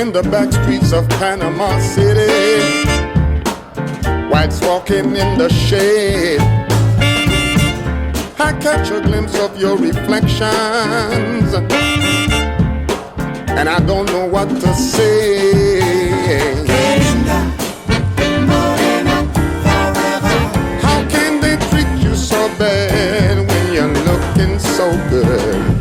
in the back streets of Panama City, whites walking in the shade. I catch a glimpse of your reflections, and I don't know what to say. How can they treat you so bad when you're looking so good?